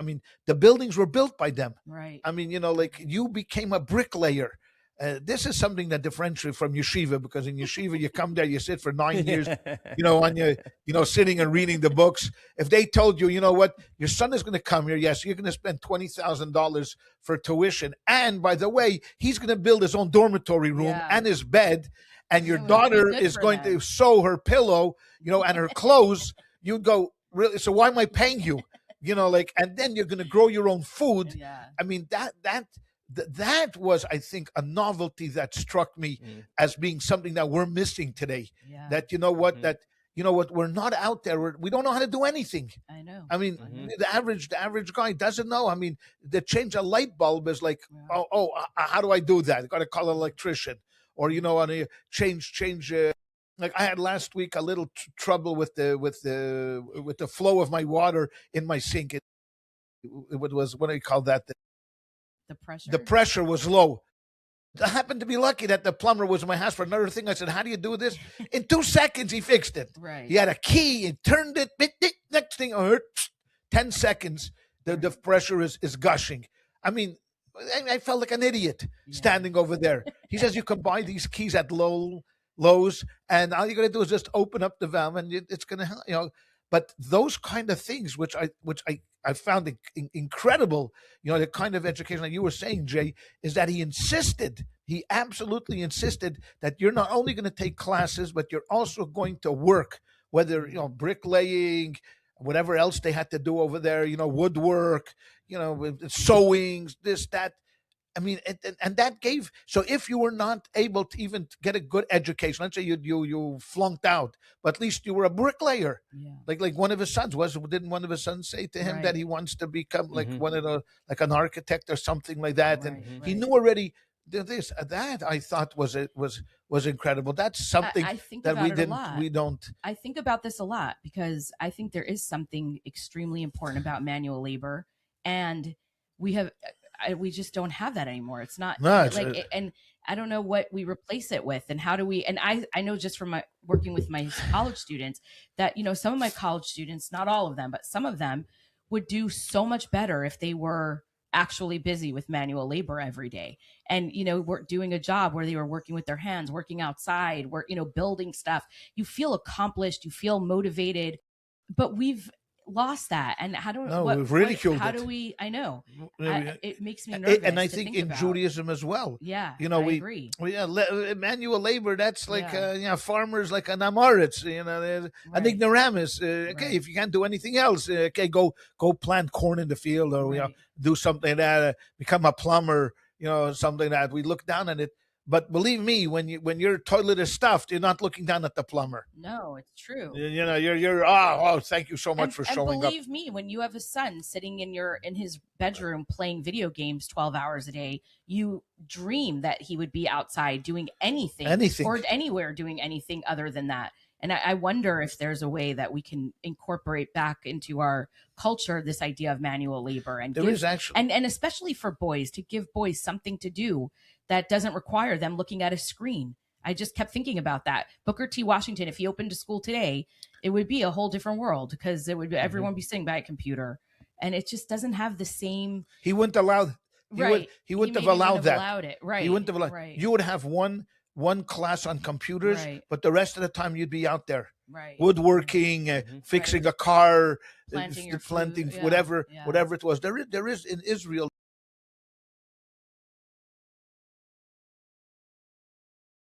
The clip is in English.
I mean, the buildings were built by them. Right. I mean, like you became a bricklayer. This is something that differentiates from yeshiva, because in yeshiva you come there, you sit for 9 years, on your, sitting and reading the books. If they told you, you know what, your son is going to come here, yes, you're going to spend $20,000 for tuition, and by the way, he's going to build his own dormitory room and his bed, and your daughter is going to sew her pillow, and her clothes. You'd go, really? So why am I paying you? And then you're going to grow your own food. Yeah. I mean, that was, I think, a novelty that struck me as being something that we're missing today. Yeah. That, what, we're not out there. We don't know how to do anything. I know. I mean, the average guy doesn't know. I mean, to change a light bulb is like, how do I do that? I got to call an electrician, or, on a change. Like I had last week a little trouble with the flow of my water in my sink. It was, what do you call that? The pressure. The pressure was low. I happened to be lucky that the plumber was in my house for another thing. I said, how do you do this? In 2 seconds, he fixed it. Right. He had a key, he turned it. Next thing I heard, 10 seconds, the pressure is gushing. I mean, I felt like an idiot standing over there. He says you can buy these keys at Lowe's, and all you're going to do is just open up the valve, and it's going to help, But those kind of things, which I found incredible, the kind of education that you were saying, Jay, is that he absolutely insisted that you're not only going to take classes, but you're also going to work, whether, bricklaying, whatever else they had to do over there, woodwork, sewing, this, that. I mean, and that gave, so if you were not able to even get a good education, let's say you flunked out, but at least you were a bricklayer. Yeah. Like one of his sons didn't one of his sons say to him that he wants to become like one of the, like an architect or something like that. And he knew already this, that I thought was incredible. That's something I think that we don't. I think about this a lot, because I think there is something extremely important about manual labor, and we just don't have that anymore. It's not and I don't know what we replace it with, and how do we, and I know just from my working with my college students that, some of my college students, not all of them, but some of them would do so much better if they were actually busy with manual labor every day. And, we're doing a job where they were working with their hands, working outside, building stuff. You feel accomplished, you feel motivated, but we've lost that. And we've ridiculed it. How do we, I know, it makes me nervous. And I think in Judaism as well. Yeah. I agree. Manual labor, that's like, farmers like an Amoritz, an ignoramus. If you can't do anything else, go plant corn in the field, or, do something like that, become a plumber, something like that. We look down on it. But believe me, when your toilet is stuffed, you're not looking down at the plumber. No, it's true. You're thank you so much for showing up. And believe me, when you have a son sitting in his bedroom playing video games 12 hours a day, you dream that he would be outside doing anything, or anywhere doing anything other than that. And I wonder if there's a way that we can incorporate back into our culture this idea of manual labor, and and especially for boys, to give boys something to do that doesn't require them looking at a screen. I just kept thinking about that. Booker T. Washington, if he opened a school today, it would be a whole different world, because it would everyone be sitting by a computer, and it just doesn't have the same. He wouldn't allow. He wouldn't have allowed that. Allowed it. Right. He wouldn't have allowed. Right. You would have one class on computers, but the rest of the time you'd be out there, woodworking, fixing a car, planting food, whatever it was. There is in Israel.